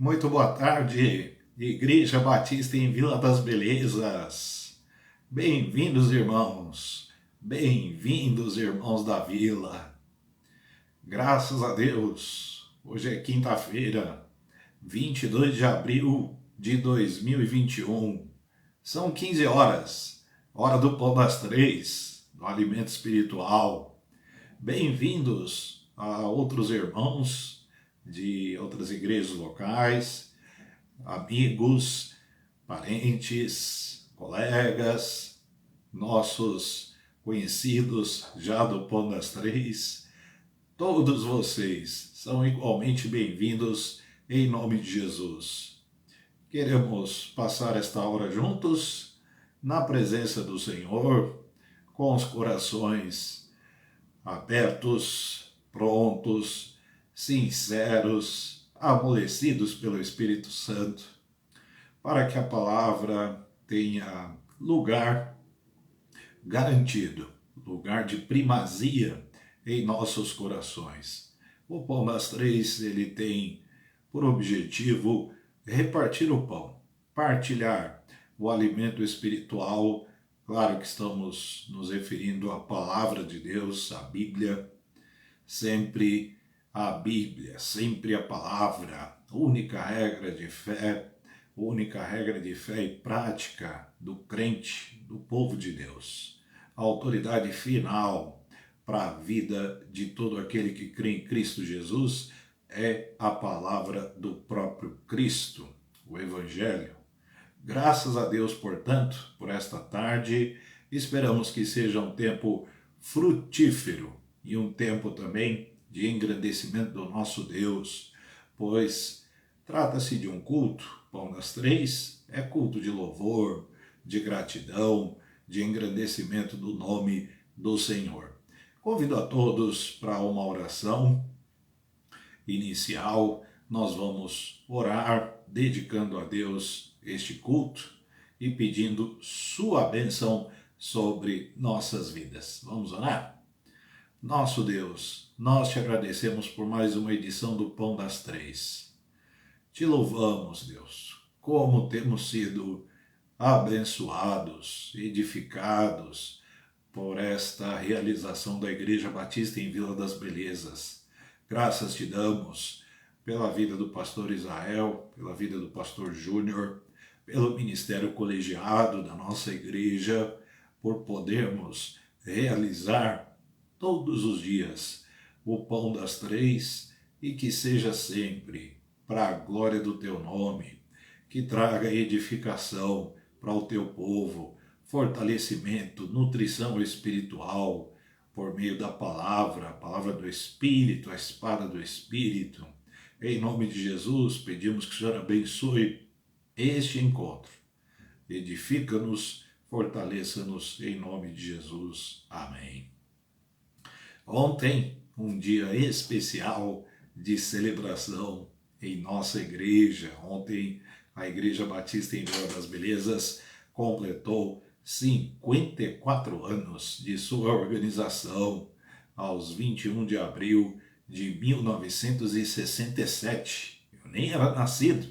Muito boa tarde, Igreja Batista em Vila das Belezas. Bem-vindos, irmãos. Bem-vindos, irmãos da vila. Graças a Deus, hoje é quinta-feira, 22 de abril de 2021. São 15 horas, hora do pão das três, do alimento espiritual. Bem-vindos a outros irmãos de outras igrejas locais, amigos, parentes, colegas, nossos conhecidos já do Pão das Três. Todos vocês são igualmente bem-vindos em nome de Jesus. Queremos passar esta hora juntos, na presença do Senhor, com os corações abertos, prontos, sinceros, amolecidos pelo Espírito Santo, para que a palavra tenha lugar garantido, lugar de primazia em nossos corações. O Pão das Três, ele tem por objetivo repartir o pão, partilhar o alimento espiritual. Claro que estamos nos referindo à palavra de Deus, à Bíblia, sempre a Bíblia, sempre a palavra, única regra de fé e prática do crente, do povo de Deus. A autoridade final para a vida de todo aquele que crê em Cristo Jesus é a palavra do próprio Cristo, o Evangelho. Graças a Deus, portanto, por esta tarde, esperamos que seja um tempo frutífero e um tempo também de engrandecimento do nosso Deus, pois trata-se de um culto. Pão das Três é culto de louvor, de gratidão, de engrandecimento do nome do Senhor. Convido a todos para uma oração inicial. Nós vamos orar, dedicando a Deus este culto e pedindo sua bênção sobre nossas vidas. Vamos orar? Nosso Deus, nós te agradecemos por mais uma edição do Pão das Três. Te louvamos, Deus, como temos sido abençoados, edificados por esta realização da Igreja Batista em Vila das Belezas. Graças te damos pela vida do pastor Israel, pela vida do pastor Júnior, pelo ministério colegiado da nossa igreja, por podermos realizar todos os dias o Pão das Três e que seja sempre para a glória do teu nome, que traga edificação para o teu povo, fortalecimento, nutrição espiritual por meio da palavra, a palavra do Espírito, a espada do Espírito. Em nome de Jesus, pedimos que o Senhor abençoe este encontro. Edifica-nos, fortaleça-nos em nome de Jesus. Amém. Ontem, um dia especial de celebração em nossa igreja. Ontem, a Igreja Batista em Vila das Belezas completou 54 anos de sua organização, aos 21 de abril de 1967. Eu nem era nascido.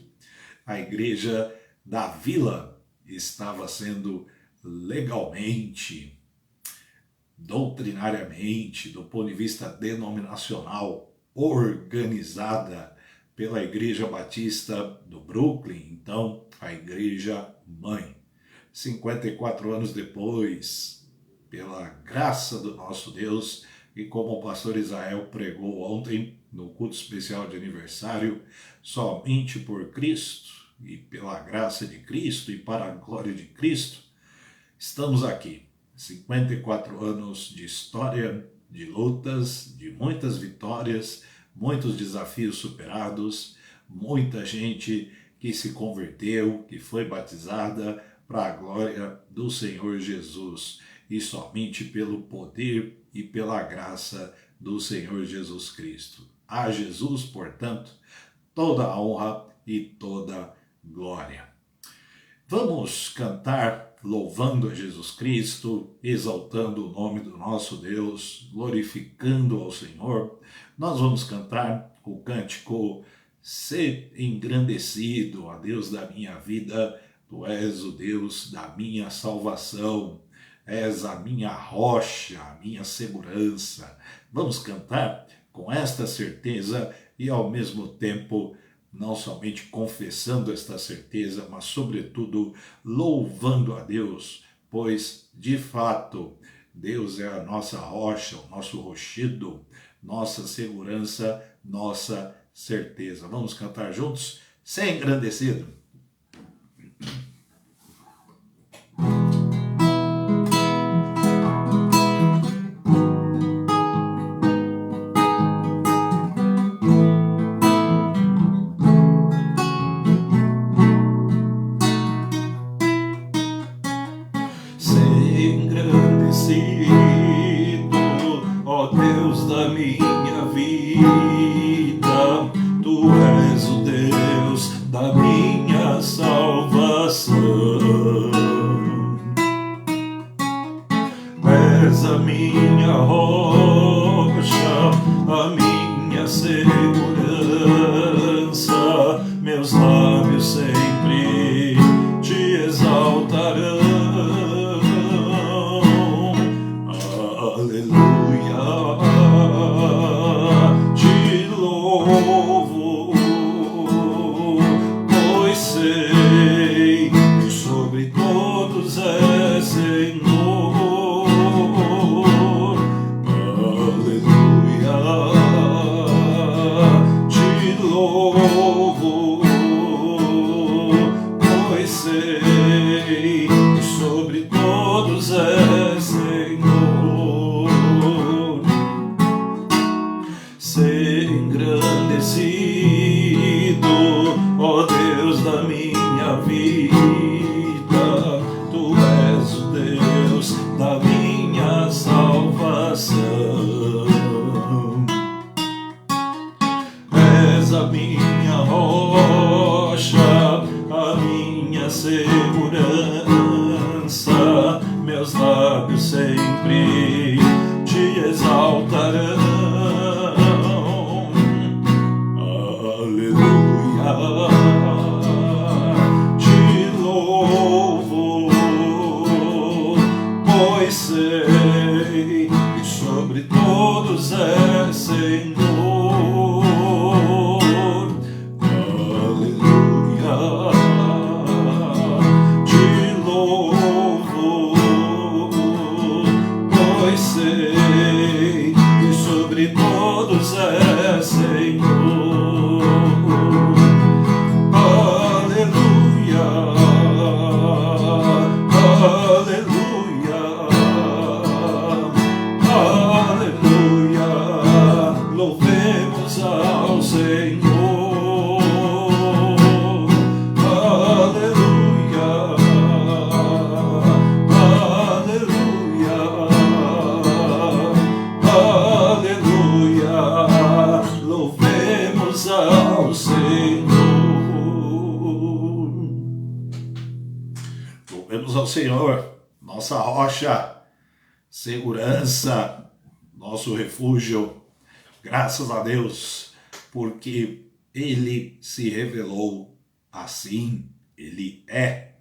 A Igreja da Vila estava sendo legalmente, doutrinariamente, do ponto de vista denominacional, organizada pela Igreja Batista do Brooklyn, então a Igreja Mãe. 54 anos depois, pela graça do nosso Deus, e como o pastor Israel pregou ontem no culto especial de aniversário, somente por Cristo e pela graça de Cristo e para a glória de Cristo, estamos aqui. 54 anos de história, de lutas, de muitas vitórias, muitos desafios superados, muita gente que se converteu, que foi batizada para a glória do Senhor Jesus, e somente pelo poder e pela graça do Senhor Jesus Cristo. A Jesus, portanto, toda a honra e toda glória. Vamos cantar louvando a Jesus Cristo, exaltando o nome do nosso Deus, glorificando ao Senhor. Nós vamos cantar o cântico Sê engrandecido, ó Deus da minha vida, tu és o Deus da minha salvação, és a minha rocha, a minha segurança. Vamos cantar com esta certeza e ao mesmo tempo não somente confessando esta certeza, mas sobretudo louvando a Deus, pois de fato Deus é a nossa rocha, o nosso rochedo, nossa segurança, nossa certeza. Vamos cantar juntos? Ser engrandecido. Ó Deus da minha vida, tu és o Deus da minha salvação, és a minha rocha, a minha segurança, meus lábios sempre te exaltarão. Ó Deus da minha vida, tu és o Deus da minha salvação, és a minha rocha, a minha segurança, meus lábios sempre te exaltarão. Te louvo, pois sei que sobre todos és Senhor. Aleluia. Te louvo, pois sei que sobre todos és Senhor. Louvemos ao Senhor, aleluia, aleluia, aleluia, louvemos ao Senhor. Louvemos ao Senhor, nossa rocha, segurança, nosso refúgio. Graças a Deus, porque Ele se revelou assim, Ele é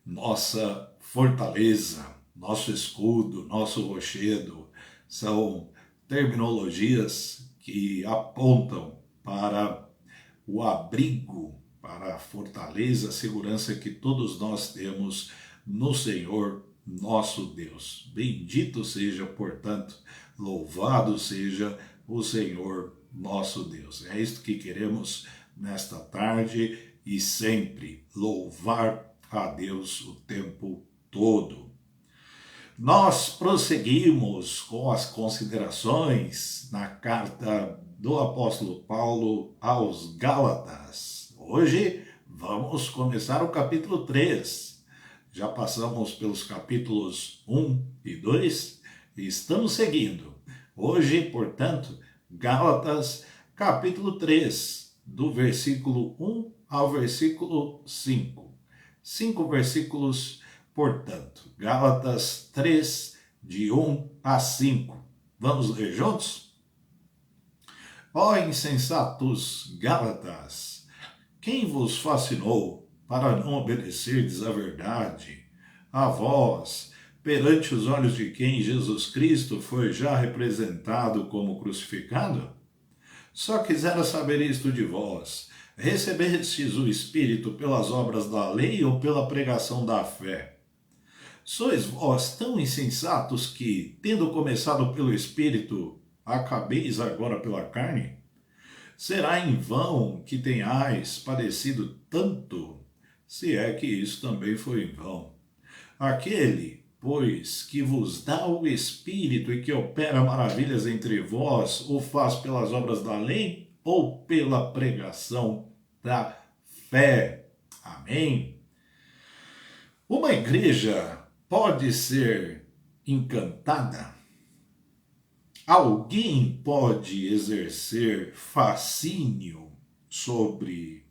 nossa fortaleza, nosso escudo, nosso rochedo. São terminologias que apontam para o abrigo, para a fortaleza, a segurança que todos nós temos no Senhor nosso Deus. Bendito seja, portanto, louvado seja o Senhor nosso Deus. É isto que queremos nesta tarde e sempre, louvar a Deus o tempo todo. Nós prosseguimos com as considerações na carta do apóstolo Paulo aos Gálatas. Hoje vamos começar o capítulo 3. Já passamos pelos capítulos 1 e 2 e estamos seguindo. Hoje, portanto, Gálatas, capítulo 3, do versículo 1 ao versículo 5. 5 versículos, portanto. Gálatas 3, de 1 a 5. Vamos ler juntos? Ó insensatos Gálatas, quem vos fascinou para não obedecerdes à verdade? A vós, perante os olhos de quem Jesus Cristo foi já representado como crucificado? Só quisera saber isto de vós: recebestes o Espírito pelas obras da lei ou pela pregação da fé? Sois vós tão insensatos que, tendo começado pelo Espírito, acabeis agora pela carne? Será em vão que tenhais padecido tanto, se é que isso também foi em vão. Aquele, pois, que vos dá o Espírito e que opera maravilhas entre vós, o faz pelas obras da lei ou pela pregação da fé? Amém? Uma igreja pode ser encantada? Alguém pode exercer fascínio sobre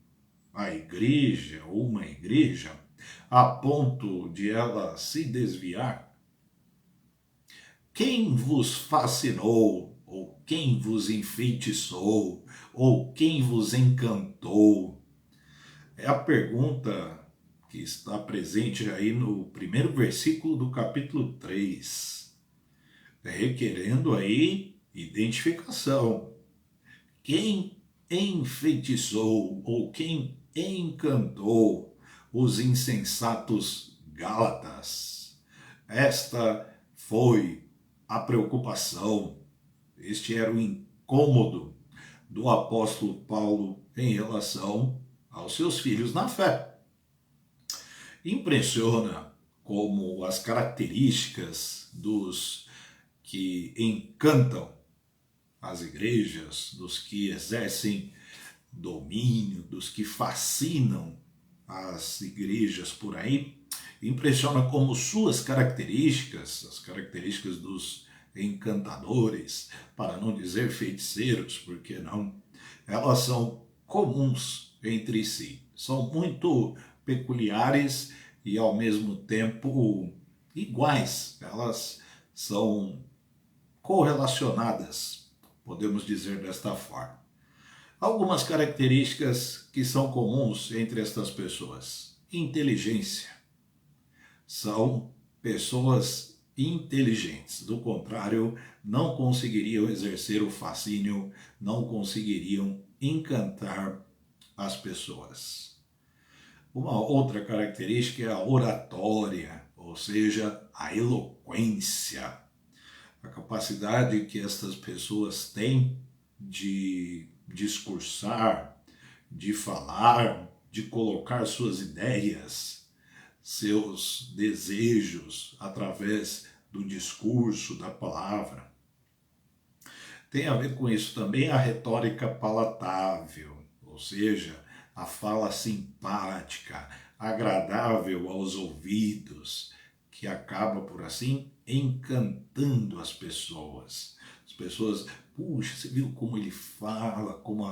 a igreja ou uma igreja a ponto de ela se desviar? Quem vos fascinou, ou quem vos enfeitiçou, ou quem vos encantou? É a pergunta que está presente aí no primeiro versículo do capítulo 3. Requerendo aí identificação. Quem enfeitiçou ou quem encantou os insensatos Gálatas? Esta foi a preocupação, este era o incômodo do apóstolo Paulo em relação aos seus filhos na fé. Impressiona como as características dos que encantam as igrejas, dos que exercem domínio, dos que fascinam as igrejas por aí, impressiona como suas características, as características dos encantadores, para não dizer feiticeiros, porque não, elas são comuns entre si, são muito peculiares e ao mesmo tempo iguais, elas são correlacionadas, podemos dizer desta forma. Algumas características que são comuns entre estas pessoas. Inteligência. São pessoas inteligentes. Do contrário, não conseguiriam exercer o fascínio, não conseguiriam encantar as pessoas. Uma outra característica é a oratória, ou seja, a eloquência. A capacidade que estas pessoas têm de discursar, de falar, de colocar suas ideias, seus desejos através do discurso, da palavra. Tem a ver com isso também a retórica palatável, ou seja, a fala simpática, agradável aos ouvidos, que acaba por assim encantando as pessoas. As pessoas, puxa, você viu como ele fala, como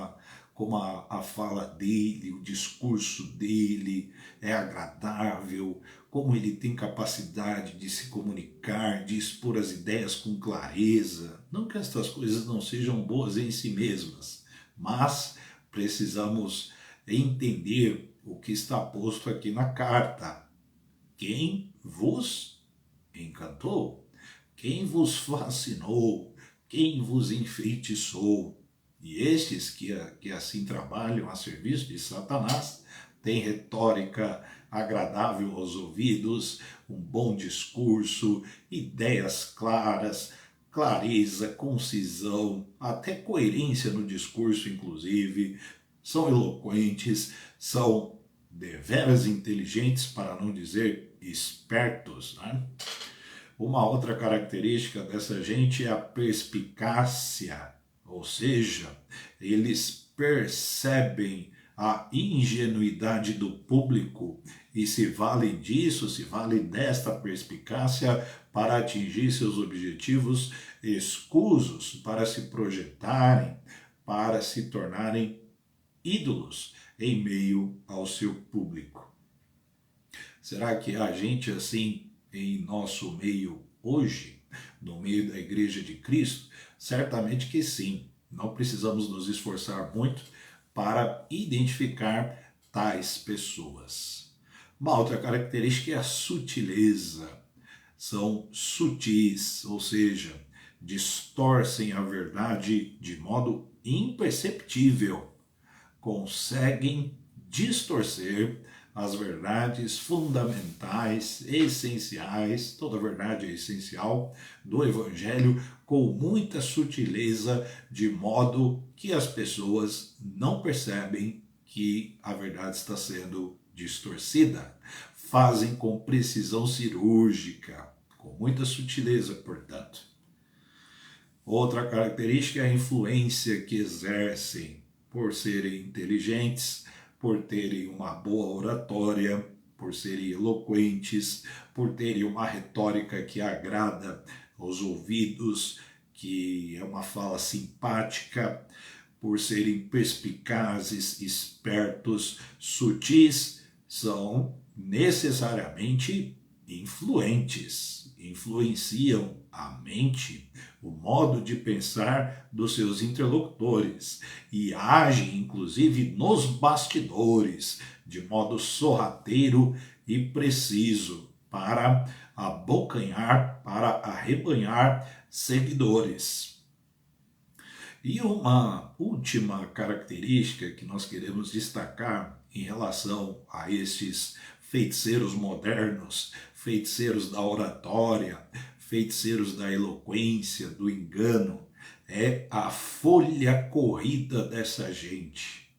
a fala dele, o discurso dele é agradável, como ele tem capacidade de se comunicar, de expor as ideias com clareza. Não que estas coisas não sejam boas em si mesmas, mas precisamos entender o que está posto aqui na carta. Quem vos encantou? Quem vos fascinou? Quem vos enfeitiçou? E estes que assim trabalham a serviço de Satanás têm retórica agradável aos ouvidos, um bom discurso, ideias claras, clareza, concisão, até coerência no discurso, inclusive, são eloquentes, são deveras inteligentes, para não dizer espertos, né? Uma outra característica dessa gente é a perspicácia, ou seja, eles percebem a ingenuidade do público e se valem disso, se valem desta perspicácia para atingir seus objetivos escusos, para se projetarem, para se tornarem ídolos em meio ao seu público. Será que há gente assim em nosso meio hoje, no meio da Igreja de Cristo? Certamente que sim. Não precisamos nos esforçar muito para identificar tais pessoas. Uma outra característica é a sutileza. São sutis, ou seja, distorcem a verdade de modo imperceptível. Conseguem distorcer as verdades fundamentais, essenciais, toda verdade é essencial do Evangelho com muita sutileza, de modo que as pessoas não percebem que a verdade está sendo distorcida. Fazem com precisão cirúrgica, com muita sutileza, portanto. Outra característica é a influência que exercem por serem inteligentes, por terem uma boa oratória, por serem eloquentes, por terem uma retórica que agrada aos ouvidos, que é uma fala simpática, por serem perspicazes, espertos, sutis, são necessariamente influentes, influenciam a mente, o modo de pensar dos seus interlocutores e agem, inclusive, nos bastidores, de modo sorrateiro e preciso, para abocanhar, para arrebanhar seguidores. E uma última característica que nós queremos destacar em relação a estes feiticeiros modernos, feiticeiros da oratória, feiticeiros da eloquência, do engano, é a folha corrida dessa gente.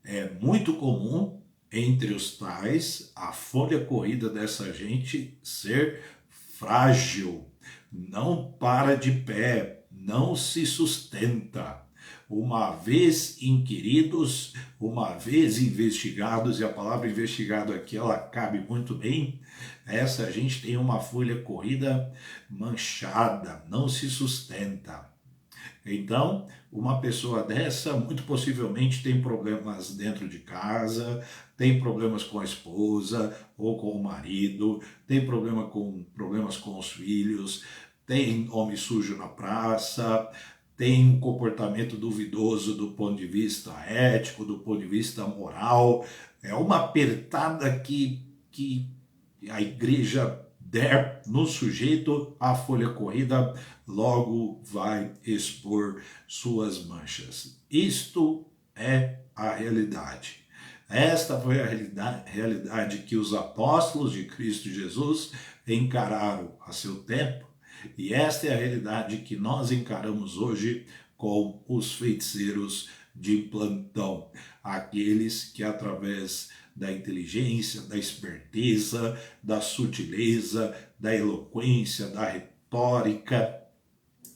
É muito comum entre os tais a folha corrida dessa gente ser frágil, não para de pé, não se sustenta. Uma vez inquiridos, uma vez investigados, e a palavra investigado aqui ela cabe muito bem, essa gente tem uma folha corrida manchada, não se sustenta. Então, uma pessoa dessa muito possivelmente tem problemas dentro de casa, tem problemas com a esposa ou com o marido, tem problemas com os filhos, tem homem sujo na praça, tem um comportamento duvidoso do ponto de vista ético, do ponto de vista moral. É uma apertada que a igreja der no sujeito, a folha corrida logo vai expor suas manchas. Isto é a realidade. Esta foi a realidade que os apóstolos de Cristo Jesus encararam a seu tempo, e esta é a realidade que nós encaramos hoje com os feiticeiros de plantão, aqueles que através da inteligência, da esperteza, da sutileza, da eloquência, da retórica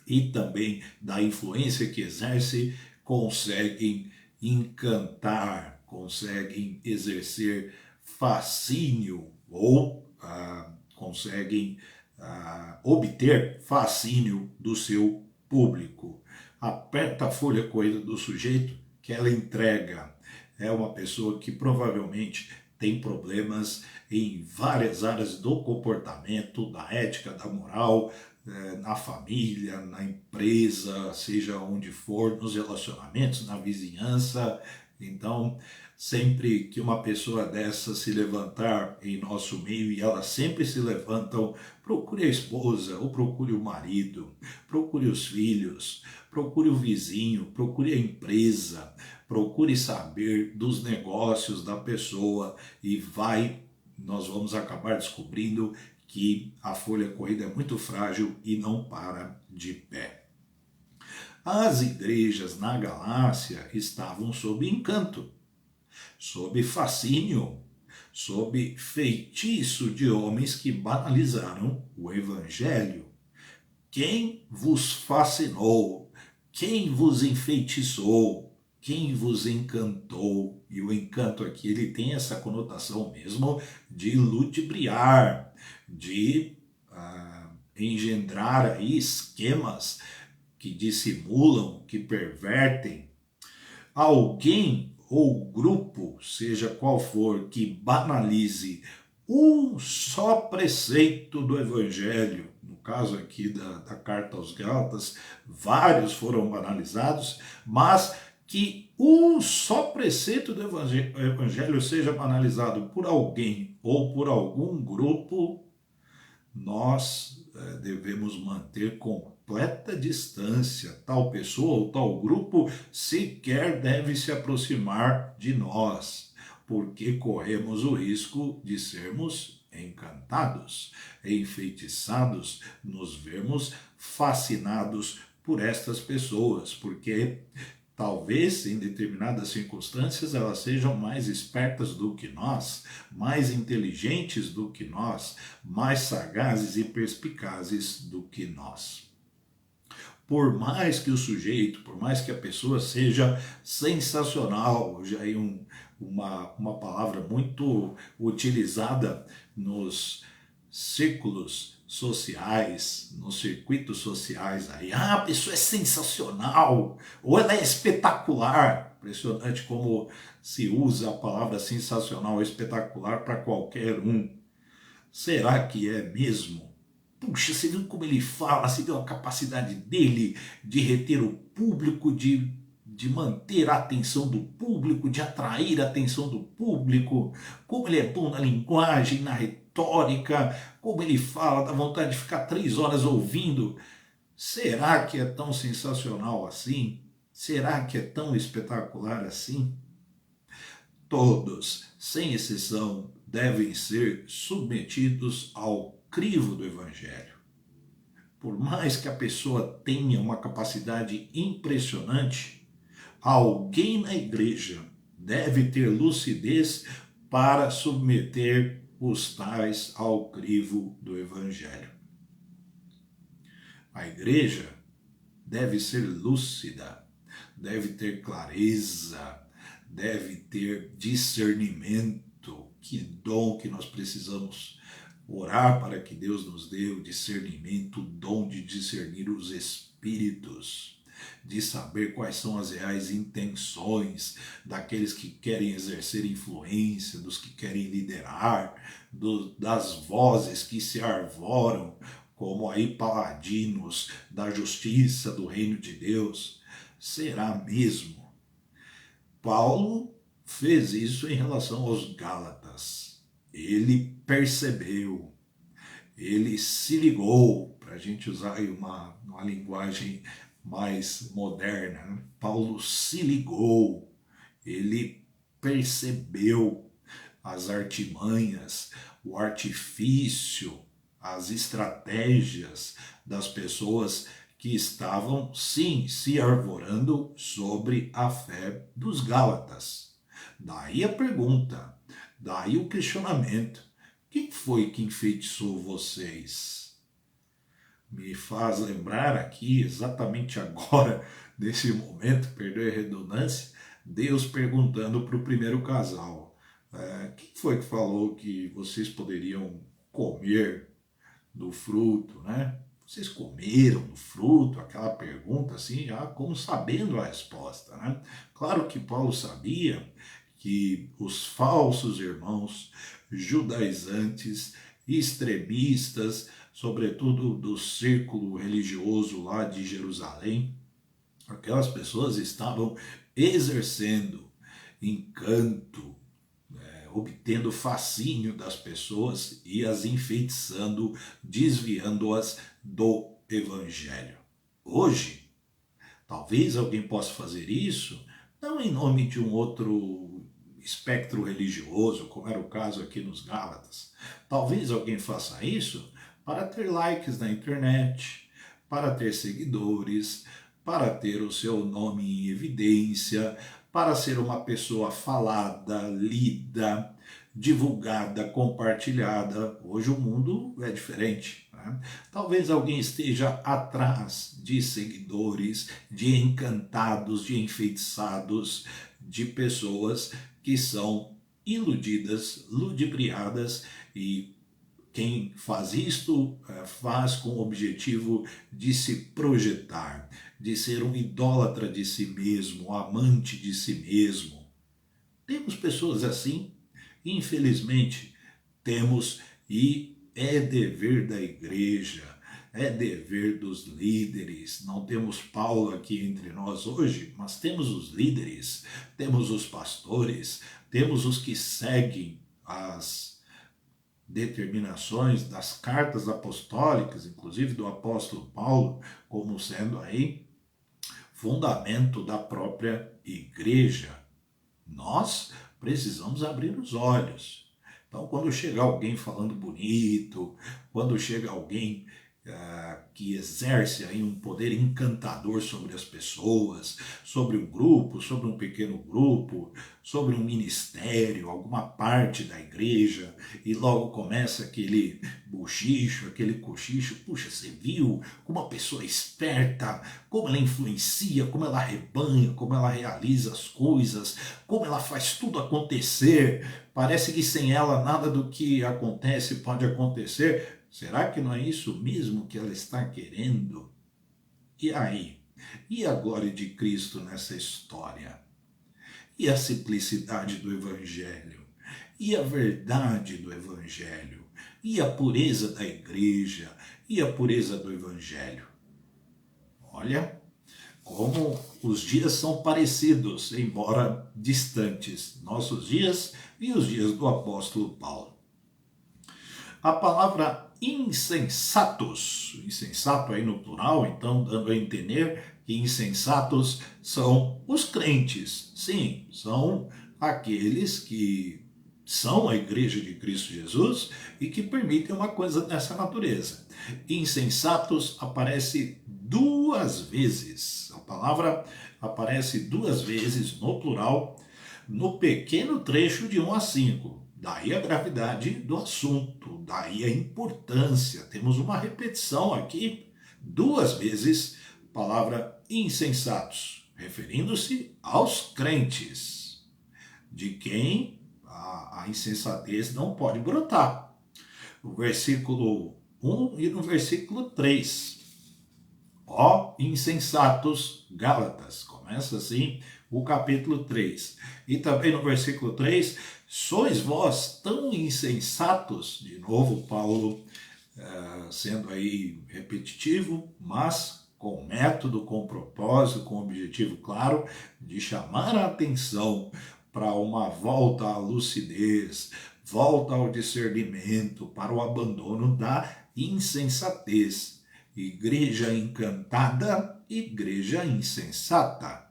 e também da influência que exerce, conseguem encantar, conseguem exercer fascínio ou conseguem obter fascínio do seu público. Aperta a folha corrida do sujeito que ela entrega. É uma pessoa que provavelmente tem problemas em várias áreas do comportamento, da ética, da moral, na família, na empresa, seja onde for, nos relacionamentos, na vizinhança. Então, sempre que uma pessoa dessa se levantar em nosso meio, e elas sempre se levantam, procure a esposa ou procure o marido, procure os filhos, procure o vizinho, procure a empresa, procure saber dos negócios da pessoa e nós vamos acabar descobrindo que a folha corrida é muito frágil e não para de pé. As igrejas na Galácia estavam sob encanto, sob fascínio, sob feitiço de homens que banalizaram o Evangelho. Quem vos fascinou? Quem vos enfeitiçou? Quem vos encantou? E o encanto aqui ele tem essa conotação mesmo de ludibriar, de engendrar aí esquemas que dissimulam, que pervertem. Alguém ou grupo, seja qual for, que banalize um só preceito do Evangelho, no caso aqui da carta aos Gálatas, vários foram banalizados, mas que um só preceito do evangelho seja banalizado por alguém ou por algum grupo, nós devemos manter completa distância. Tal pessoa ou tal grupo sequer deve se aproximar de nós, porque corremos o risco de sermos encantados, enfeitiçados, nos vermos fascinados por estas pessoas, porque talvez em determinadas circunstâncias elas sejam mais espertas do que nós, mais inteligentes do que nós, mais sagazes e perspicazes do que nós. Por mais que o sujeito, por mais que a pessoa seja sensacional, já é uma palavra muito utilizada nos círculos sociais, nos circuitos sociais aí, a pessoa é sensacional, ou ela é espetacular. Impressionante como se usa a palavra sensacional ou espetacular para qualquer um. Será que é mesmo? Puxa, você viu como ele fala, você viu a capacidade dele de reter o público, de manter a atenção do público, de atrair a atenção do público, como ele é bom na linguagem, na retórica, como ele fala, dá vontade de ficar 3 horas ouvindo. Será que é tão sensacional assim? Será que é tão espetacular assim? Todos, sem exceção, devem ser submetidos ao crivo do Evangelho. Por mais que a pessoa tenha uma capacidade impressionante, alguém na igreja deve ter lucidez para submeter os tais ao crivo do Evangelho. A igreja deve ser lúcida, deve ter clareza, deve ter discernimento. Que dom que nós precisamos orar para que Deus nos dê o discernimento, o dom de discernir os espíritos, de saber quais são as reais intenções daqueles que querem exercer influência, dos que querem liderar, das vozes que se arvoram como aí paladinos da justiça do reino de Deus. Será mesmo? Paulo fez isso em relação aos Gálatas. Ele percebeu, ele se ligou, para a gente usar aí uma linguagem mais moderna, né? Paulo se ligou, ele percebeu as artimanhas, o artifício, as estratégias das pessoas que estavam, sim, se arvorando sobre a fé dos Gálatas. Daí a pergunta, daí o questionamento: quem foi que enfeitiçou vocês? Me faz lembrar aqui, exatamente agora, nesse momento, perdoe a redundância, Deus perguntando para o primeiro casal: quem foi que falou que vocês poderiam comer do fruto, né? Vocês comeram do fruto? Aquela pergunta assim, já como sabendo a resposta, né? Claro que Paulo sabia que os falsos irmãos judaizantes, extremistas, sobretudo do círculo religioso lá de Jerusalém, aquelas pessoas estavam exercendo encanto, obtendo fascínio das pessoas e as enfeitiçando, desviando-as do Evangelho. Hoje, talvez alguém possa fazer isso, não em nome de um outro espectro religioso, como era o caso aqui nos Gálatas. Talvez alguém faça isso para ter likes na internet, para ter seguidores, para ter o seu nome em evidência, para ser uma pessoa falada, lida, divulgada, compartilhada. Hoje o mundo é diferente, né? Talvez alguém esteja atrás de seguidores, de encantados, de enfeitiçados, de pessoas que são iludidas, ludibriadas, e quem faz isto faz com o objetivo de se projetar, de ser um idólatra de si mesmo, um amante de si mesmo. Temos pessoas assim, infelizmente temos, e é dever da igreja é dever dos líderes. Não temos Paulo aqui entre nós hoje, mas temos os líderes, temos os pastores, temos os que seguem as determinações das cartas apostólicas, inclusive do apóstolo Paulo, como sendo aí fundamento da própria igreja. Nós precisamos abrir os olhos. Então, quando chega alguém falando bonito, quando chega alguém que exerce aí um poder encantador sobre as pessoas, sobre um grupo, sobre um pequeno grupo, sobre um ministério, alguma parte da igreja, e logo começa aquele bochicho, aquele cochicho, puxa, você viu como uma pessoa esperta, como ela influencia, como ela arrebanha, como ela realiza as coisas, como ela faz tudo acontecer, parece que sem ela nada do que acontece pode acontecer. Será que não é isso mesmo que ela está querendo? E aí? E a glória de Cristo nessa história? E a simplicidade do Evangelho? E a verdade do Evangelho? E a pureza da igreja? E a pureza do Evangelho? Olha como os dias são parecidos, embora distantes. Nossos dias e os dias do apóstolo Paulo. A palavra insensatos, insensato aí no plural, então dando a entender que insensatos são os crentes. Sim, são aqueles que são a igreja de Cristo Jesus e que permitem uma coisa dessa natureza. Insensatos aparece 2 vezes. A palavra aparece 2 vezes no plural, no pequeno trecho de 1 a 5. Daí a gravidade do assunto, daí a importância. Temos uma repetição aqui, 2 vezes, palavra insensatos, referindo-se aos crentes, de quem a insensatez não pode brotar. No versículo 1 e no versículo 3. Ó insensatos Gálatas, começa assim o capítulo 3. E também no versículo 3, sois vós tão insensatos, de novo Paulo sendo aí repetitivo, mas com método, com propósito, com objetivo claro de chamar a atenção para uma volta à lucidez, volta ao discernimento, para o abandono da insensatez. Igreja encantada, igreja insensata.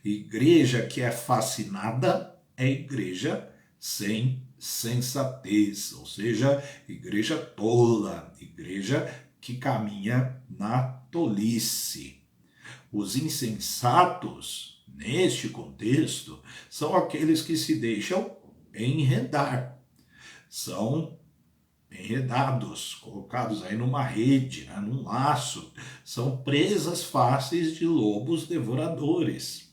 Igreja que é fascinada é igreja sem sensatez, ou seja, igreja tola, igreja que caminha na tolice. Os insensatos, neste contexto, são aqueles que se deixam enredar, são enredados, colocados aí numa rede, né, num laço, são presas fáceis de lobos devoradores.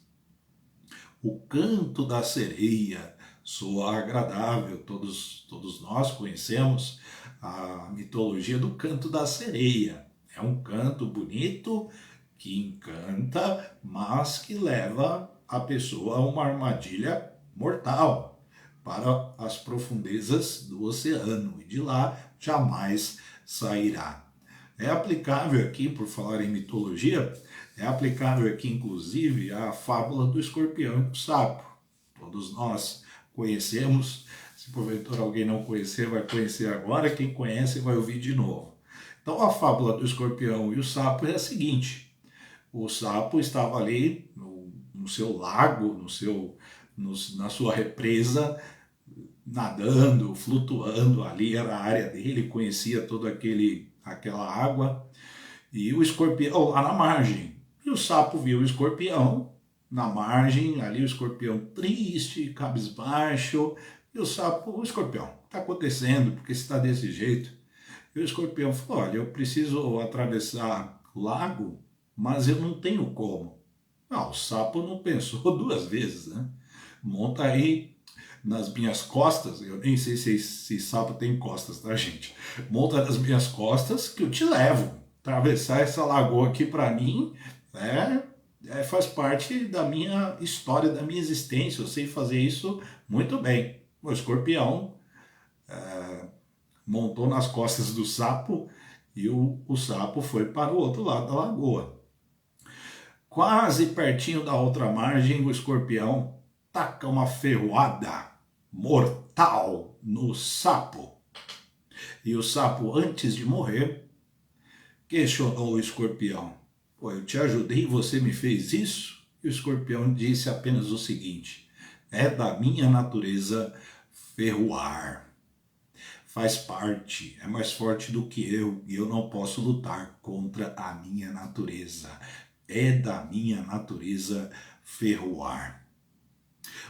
O canto da sereia soa agradável, todos nós conhecemos a mitologia do canto da sereia. É um canto bonito que encanta, mas que leva a pessoa a uma armadilha mortal para as profundezas do oceano, e de lá jamais sairá. É aplicável aqui, por falar em mitologia, é aplicável aqui inclusive a fábula do escorpião e do sapo. Todos nós conhecemos, se porventura alguém não conhecer, vai conhecer agora, quem conhece vai ouvir de novo. Então a fábula do escorpião e o sapo é a seguinte: o sapo estava ali no seu lago, na sua represa, nadando, flutuando, ali era a área dele, conhecia toda aquela água, e o escorpião lá na margem. E o sapo viu o escorpião na margem, ali o escorpião triste, cabisbaixo, e o escorpião, o que está acontecendo? Porque você está desse jeito? E o escorpião falou, olha, eu preciso atravessar o lago, mas eu não tenho como. Não, o sapo não pensou 2 vezes, né? Monta aí nas minhas costas, eu nem sei se sapo tem costas, tá, gente? Monta nas minhas costas que eu te levo. Atravessar essa lagoa aqui para mim faz parte da minha história, da minha existência. Eu sei fazer isso muito bem. O escorpião montou nas costas do sapo e o sapo foi para o outro lado da lagoa. Quase pertinho da outra margem, o escorpião taca uma ferroada mortal no sapo. E o sapo, antes de morrer, questionou o escorpião: pô, eu te ajudei e você me fez isso? E o escorpião disse apenas o seguinte: é da minha natureza ferroar. Faz parte, é mais forte do que eu e eu não posso lutar contra a minha natureza. É da minha natureza ferroar.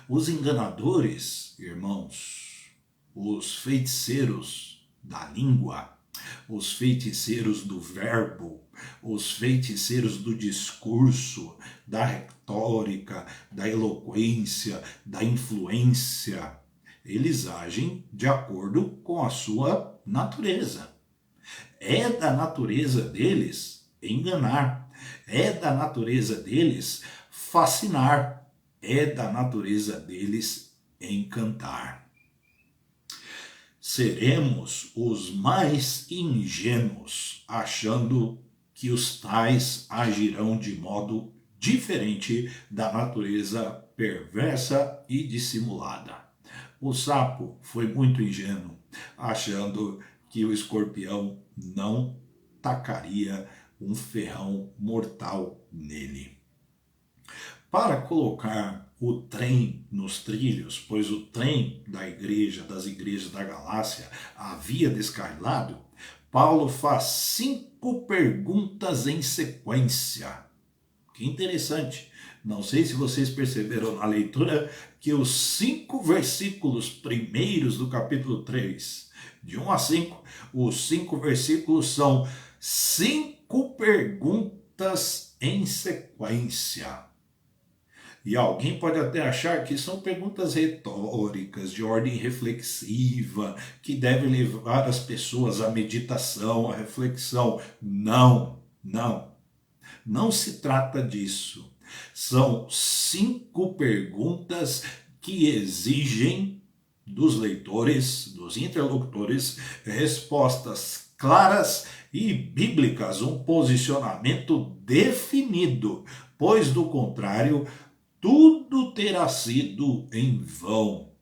Os enganadores, irmãos, os feiticeiros da língua, os feiticeiros do verbo, os feiticeiros do discurso, da retórica, da eloquência, da influência, eles agem de acordo com a sua natureza. É da natureza deles enganar, é da natureza deles fascinar, é da natureza deles encantar. Seremos os mais ingênuos, achando que os tais agirão de modo diferente da natureza perversa e dissimulada. O sapo foi muito ingênuo, achando que o escorpião não tacaria um ferrão mortal nele. Para colocar o trem nos trilhos, pois o trem das igrejas da Galácia havia descarrilado, Paulo faz 5 perguntas em sequência. Que interessante. Não sei se vocês perceberam na leitura que os 5 versículos primeiros do capítulo 3, de 1 a 5, os 5 versículos são 5 perguntas em sequência. E alguém pode até achar que são perguntas retóricas, de ordem reflexiva, que devem levar as pessoas à meditação, à reflexão. Não, não. Não se trata disso. São 5 perguntas que exigem dos leitores, dos interlocutores, respostas claras e bíblicas, um posicionamento definido, pois do contrário, tudo terá sido em vão.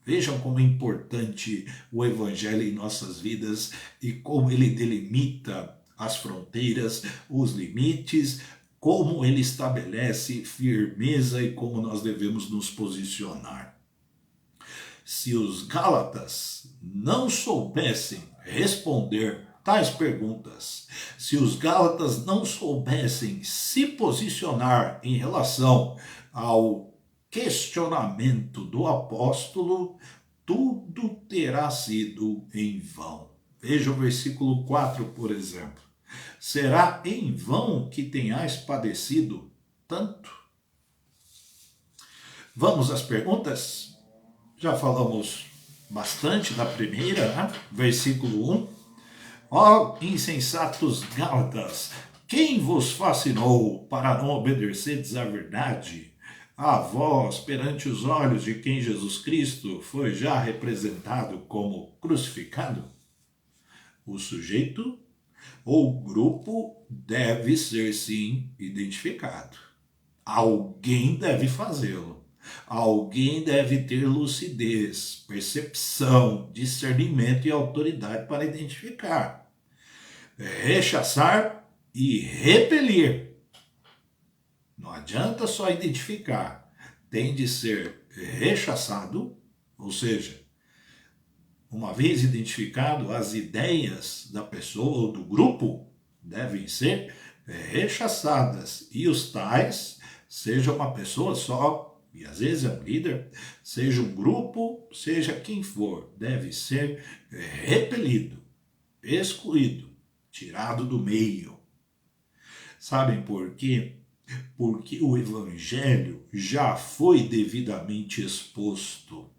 Vejam como é importante o Evangelho em nossas vidas e como ele delimita as fronteiras, os limites, como ele estabelece firmeza e como nós devemos nos posicionar. Se os Gálatas não soubessem responder tais perguntas, se os Gálatas não soubessem se posicionar em relação ao questionamento do apóstolo, tudo terá sido em vão. Veja o versículo 4, por exemplo. Será em vão que tenhais padecido tanto? Vamos às perguntas? Já falamos bastante da primeira, né? Versículo 1. Ó insensatos Gálatas, quem vos fascinou para não obedecerdes à verdade? A vós, perante os olhos de quem Jesus Cristo foi já representado como crucificado? O sujeito ou grupo deve ser, sim, identificado. Alguém deve fazê-lo. Alguém deve ter lucidez, percepção, discernimento e autoridade para identificar, rechaçar e repelir. Não adianta só identificar. Tem de ser rechaçado, ou seja, uma vez identificado, as ideias da pessoa ou do grupo devem ser rechaçadas. E os tais, seja uma pessoa só, e às vezes é um líder, seja um grupo, seja quem for, deve ser repelido, excluído, tirado do meio. Sabem por quê? Porque o Evangelho já foi devidamente exposto.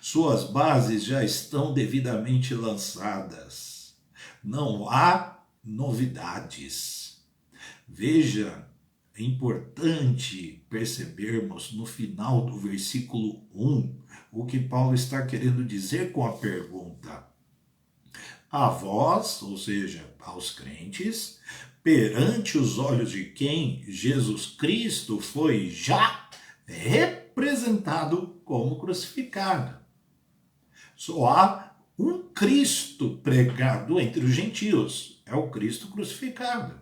Suas bases já estão devidamente lançadas. Não há novidades. Veja, é importante percebermos no final do versículo 1 o que Paulo está querendo dizer com a pergunta. a vós, ou seja, aos crentes, perante os olhos de quem Jesus Cristo foi já representado como crucificado. Só há um Cristo pregado entre os gentios, é o Cristo crucificado.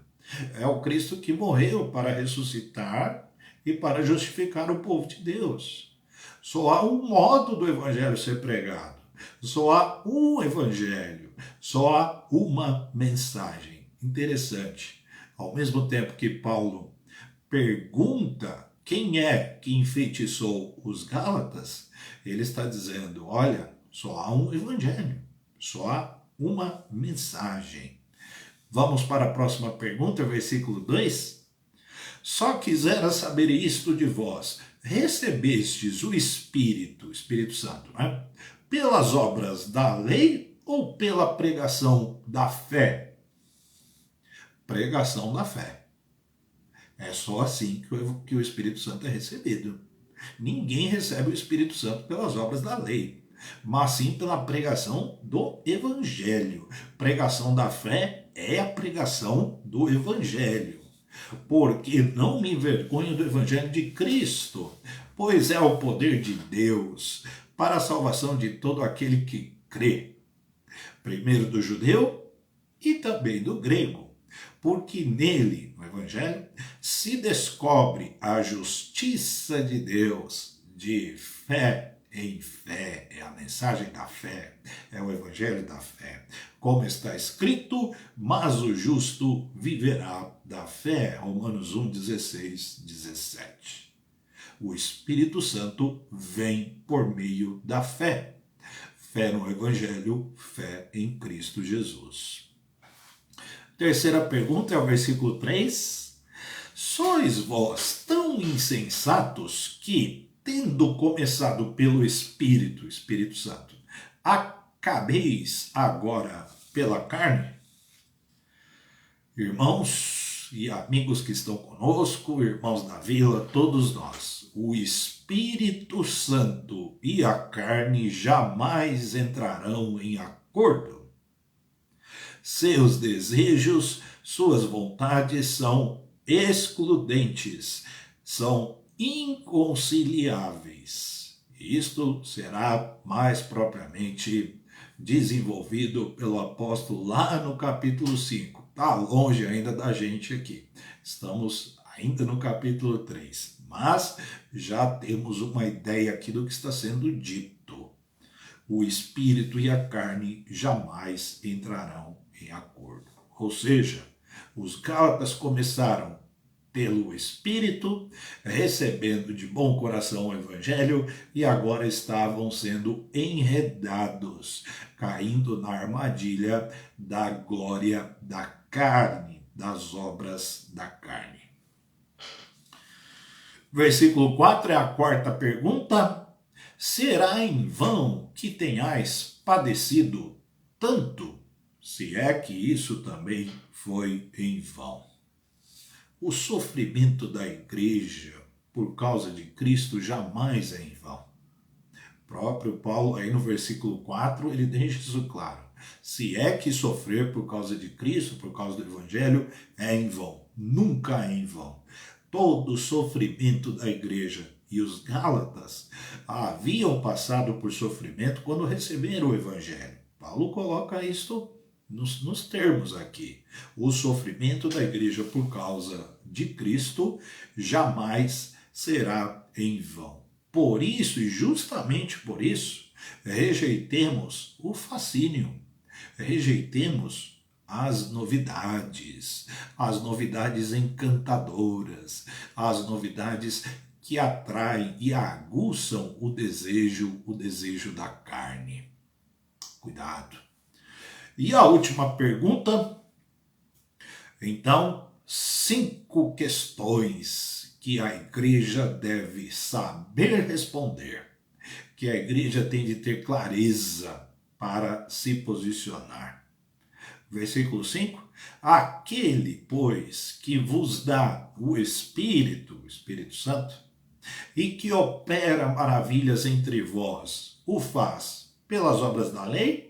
É o Cristo que morreu para ressuscitar e para justificar o povo de Deus. Só há um modo do evangelho ser pregado. Só há um evangelho. Só há uma mensagem. Interessante. Ao mesmo tempo que Paulo pergunta quem é que enfeitiçou os Gálatas, ele está dizendo, olha, só há um evangelho. Só há uma mensagem. Vamos para a próxima pergunta, versículo 2. Só quisera saber isto de vós, recebestes o Espírito Santo, né? Pelas obras da lei ou pela pregação da fé? Pregação da fé. É só assim que o Espírito Santo é recebido. Ninguém recebe o Espírito Santo pelas obras da lei, mas sim pela pregação do Evangelho. Pregação da fé é a pregação do Evangelho. Porque não me envergonho do Evangelho de Cristo, pois é o poder de Deus para a salvação de todo aquele que crê, primeiro do judeu e também do grego, porque nele, no Evangelho, se descobre a justiça de Deus de fé em fé, é a mensagem da fé, é o evangelho da fé. Como está escrito, mas o justo viverá da fé. Romanos 1, 16, 17. O Espírito Santo vem por meio da fé. Fé no evangelho, fé em Cristo Jesus. Terceira pergunta é o versículo 3. Sois vós tão insensatos que, tendo começado pelo Espírito Santo, acabeis agora pela carne? Irmãos e amigos que estão conosco, irmãos da vila, todos nós, o Espírito Santo e a carne jamais entrarão em acordo. Seus desejos, suas vontades são excludentes, são inconciliáveis. Isto será mais propriamente desenvolvido pelo apóstolo lá no capítulo 5. Está longe ainda da gente aqui. Estamos ainda no capítulo 3, mas já temos uma ideia aqui do que está sendo dito. O espírito e a carne jamais entrarão em acordo. Ou seja, os Gálatas começaram pelo Espírito, recebendo de bom coração o Evangelho, e agora estavam sendo enredados, caindo na armadilha da glória da carne, das obras da carne. Versículo 4 é a quarta pergunta. Será em vão que tenhais padecido tanto, se é que isso também foi em vão? O sofrimento da igreja por causa de Cristo jamais é em vão. O próprio Paulo, aí no versículo 4, ele deixa isso claro. Se é que sofrer por causa de Cristo, por causa do Evangelho, é em vão. Nunca é em vão. Todo o sofrimento da igreja, e os Gálatas haviam passado por sofrimento quando receberam o Evangelho. Paulo coloca isso nos termos aqui. O sofrimento da igreja por causa de Cristo jamais será em vão. Por isso, e justamente por isso, rejeitemos o fascínio, rejeitemos as novidades encantadoras, as novidades que atraem e aguçam o desejo da carne. Cuidado. E a última pergunta, então, 5 questões que a igreja deve saber responder, que a igreja tem de ter clareza para se posicionar. Versículo 5, aquele, pois, que vos dá o Espírito Santo, e que opera maravilhas entre vós, o faz pelas obras da lei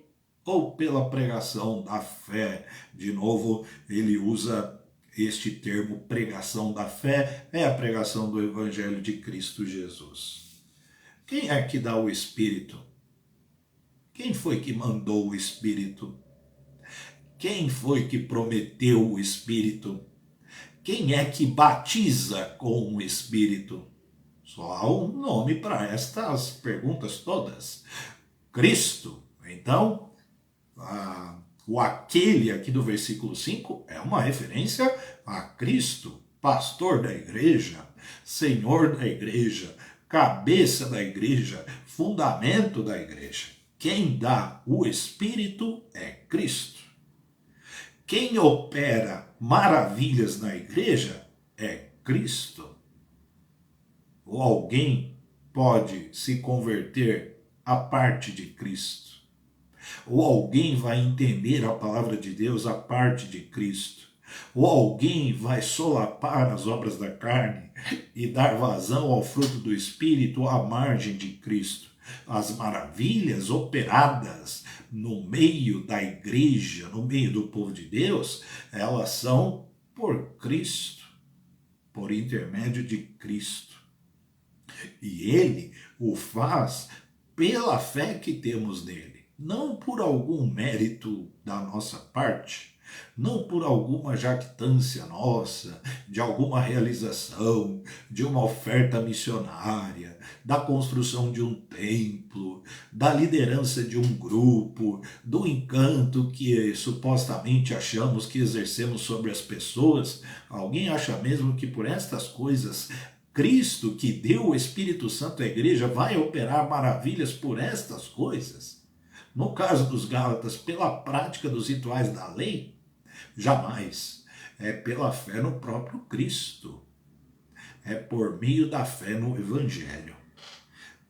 ou pela pregação da fé? De novo, ele usa este termo pregação da fé, é a pregação do Evangelho de Cristo Jesus. Quem é que dá o Espírito? Quem foi que mandou o Espírito? Quem foi que prometeu o Espírito? Quem é que batiza com o Espírito? Só há um nome para estas perguntas todas: Cristo. Então, o aquele aqui do versículo 5 é uma referência a Cristo, pastor da igreja, senhor da igreja, cabeça da igreja, fundamento da igreja. Quem dá o Espírito é Cristo. Quem opera maravilhas na igreja é Cristo. Ou alguém pode se converter à parte de Cristo. Ou alguém vai entender a palavra de Deus à parte de Cristo. Ou alguém vai solapar as obras da carne e dar vazão ao fruto do Espírito à margem de Cristo. As maravilhas operadas no meio da igreja, no meio do povo de Deus, elas são por Cristo, por intermédio de Cristo. E ele o faz pela fé que temos nele, não por algum mérito da nossa parte, não por alguma jactância nossa, de alguma realização, de uma oferta missionária, da construção de um templo, da liderança de um grupo, do encanto que supostamente achamos que exercemos sobre as pessoas. Alguém acha mesmo que por estas coisas Cristo, que deu o Espírito Santo à igreja, vai operar maravilhas por estas coisas? No caso dos Gálatas, pela prática dos rituais da lei? Jamais. É pela fé no próprio Cristo. É por meio da fé no Evangelho.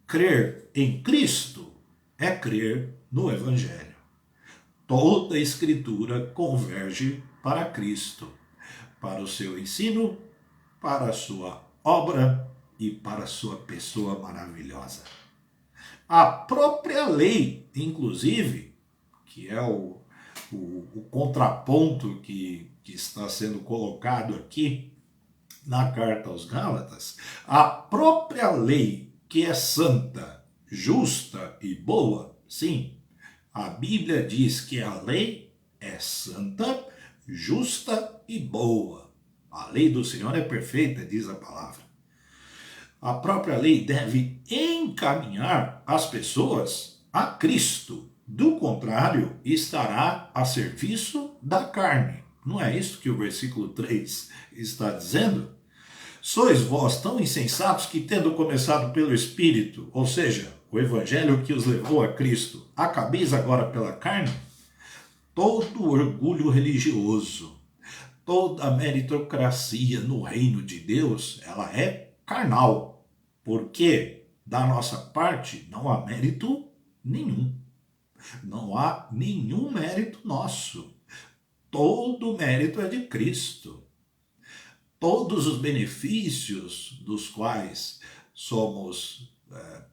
Crer em Cristo é crer no Evangelho. Toda a Escritura converge para Cristo, para o seu ensino, para a sua obra e para a sua pessoa maravilhosa. A própria lei, inclusive, que é o contraponto que está sendo colocado aqui na carta aos Gálatas, a própria lei, que é santa, justa e boa, sim, a Bíblia diz que a lei é santa, justa e boa. A lei do Senhor é perfeita, diz a palavra. A própria lei deve encaminhar as pessoas a Cristo. Do contrário, estará a serviço da carne. Não é isso que o versículo 3 está dizendo? Sois vós tão insensatos que, tendo começado pelo Espírito, ou seja, o Evangelho que os levou a Cristo, acabeis agora pela carne? Todo orgulho religioso, toda meritocracia no reino de Deus, ela é carnal, porque da nossa parte não há mérito nenhum. Não há nenhum mérito nosso. Todo mérito é de Cristo. Todos os benefícios dos quais somos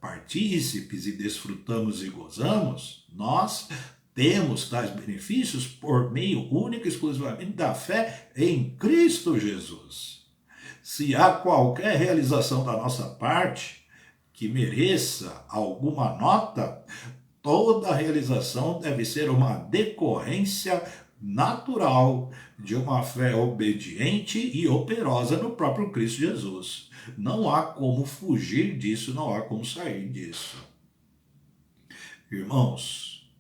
partícipes e desfrutamos e gozamos, nós temos tais benefícios por meio único e exclusivamente da fé em Cristo Jesus. Se há qualquer realização da nossa parte que mereça alguma nota, toda realização deve ser uma decorrência natural de uma fé obediente e operosa no próprio Cristo Jesus. Não há como fugir disso, não há como sair disso. Irmãos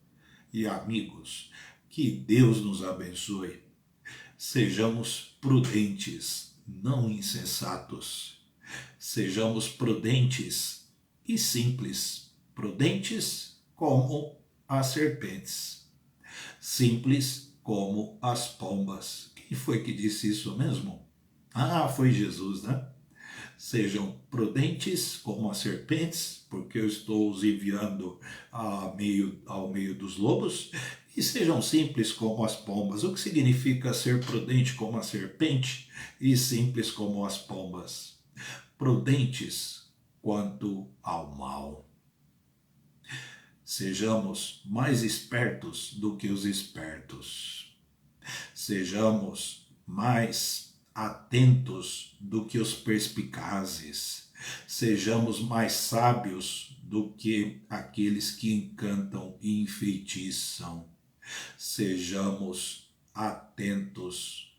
e amigos, que Deus nos abençoe. Sejamos prudentes, não insensatos. Sejamos prudentes e simples. Prudentes como as serpentes, simples como as pombas. Quem foi que disse isso mesmo? Ah, foi Jesus, né? Sejam prudentes como as serpentes, porque eu estou os enviando ao meio dos lobos, e sejam simples como as pombas. O que significa ser prudente como a serpente e simples como as pombas? Prudentes quanto ao mal. Sejamos mais espertos do que os espertos. Sejamos mais atentos do que os perspicazes. Sejamos mais sábios do que aqueles que encantam e enfeitiçam. Sejamos atentos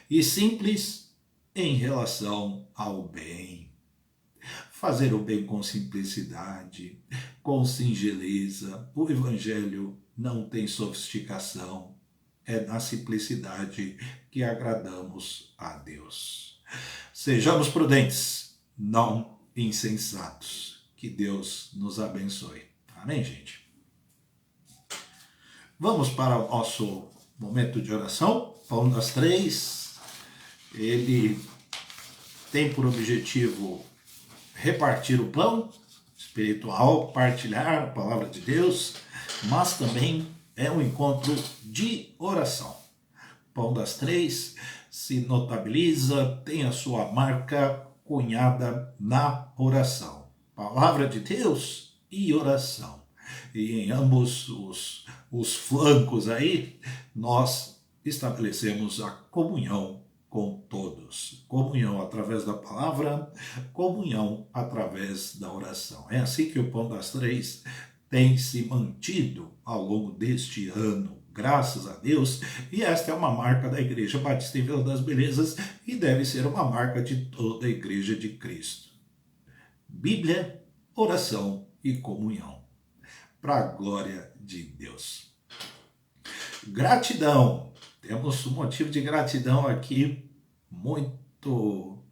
e simples em relação ao bem. Fazer o bem com simplicidade, com singeleza. O Evangelho não tem sofisticação. É na simplicidade que agradamos a Deus. Sejamos prudentes, não insensatos. Que Deus nos abençoe. Amém, gente? Vamos para o nosso momento de oração. Pão das Três. Ele tem por objetivo repartir o pão espiritual, partilhar a palavra de Deus, mas também é um encontro de oração. Pão das Três se notabiliza, tem a sua marca cunhada na oração. Palavra de Deus e oração. E em ambos os flancos aí, nós estabelecemos a comunhão com todos. Comunhão através da palavra, comunhão através da oração. É assim que o Pão das Três tem se mantido ao longo deste ano, graças a Deus, e esta é uma marca da Igreja Batista em Vila das Belezas e deve ser uma marca de toda a Igreja de Cristo. Bíblia, oração e comunhão, para a glória de Deus. Gratidão. Temos um motivo de gratidão aqui muito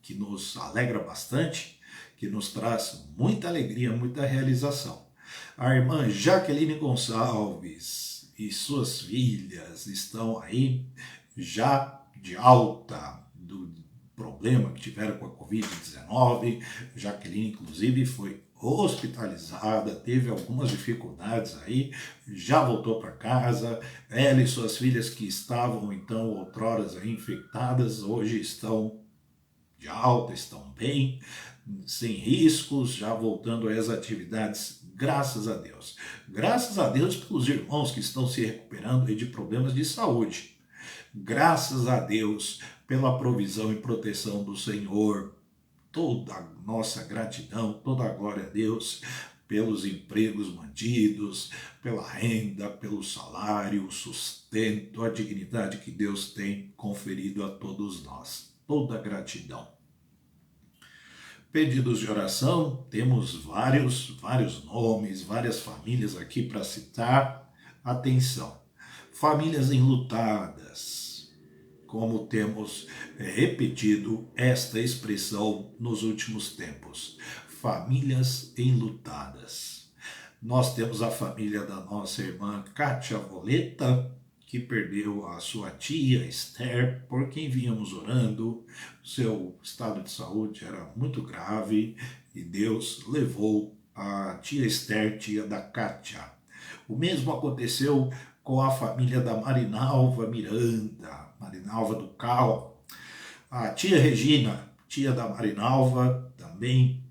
que nos alegra bastante, que nos traz muita alegria, muita realização. A irmã Jaqueline Gonçalves e suas filhas estão aí já de alta do problema que tiveram com a Covid-19. Jaqueline, inclusive, foi hospitalizada, teve algumas dificuldades aí, já voltou para casa. Ela e suas filhas que estavam então outroras infectadas, hoje estão de alta, estão bem, sem riscos, já voltando às atividades, graças a Deus. Graças a Deus pelos irmãos que estão se recuperando de problemas de saúde. Graças a Deus pela provisão e proteção do Senhor. Toda a nossa gratidão, toda a glória a Deus pelos empregos mantidos, pela renda, pelo salário, o sustento, a dignidade que Deus tem conferido a todos nós. Toda a gratidão. Pedidos de oração, temos vários nomes, várias famílias aqui para citar. Atenção, famílias enlutadas, como temos repetido esta expressão nos últimos tempos. Famílias enlutadas. Nós temos a família da nossa irmã Kátia Voleta, que perdeu a sua tia Esther, por quem vínhamos orando. Seu estado de saúde era muito grave e Deus levou a tia Esther, tia da Kátia. O mesmo aconteceu com a família da Marinalva Miranda, Marinalva do Cal. A tia Regina, tia da Marinalva, também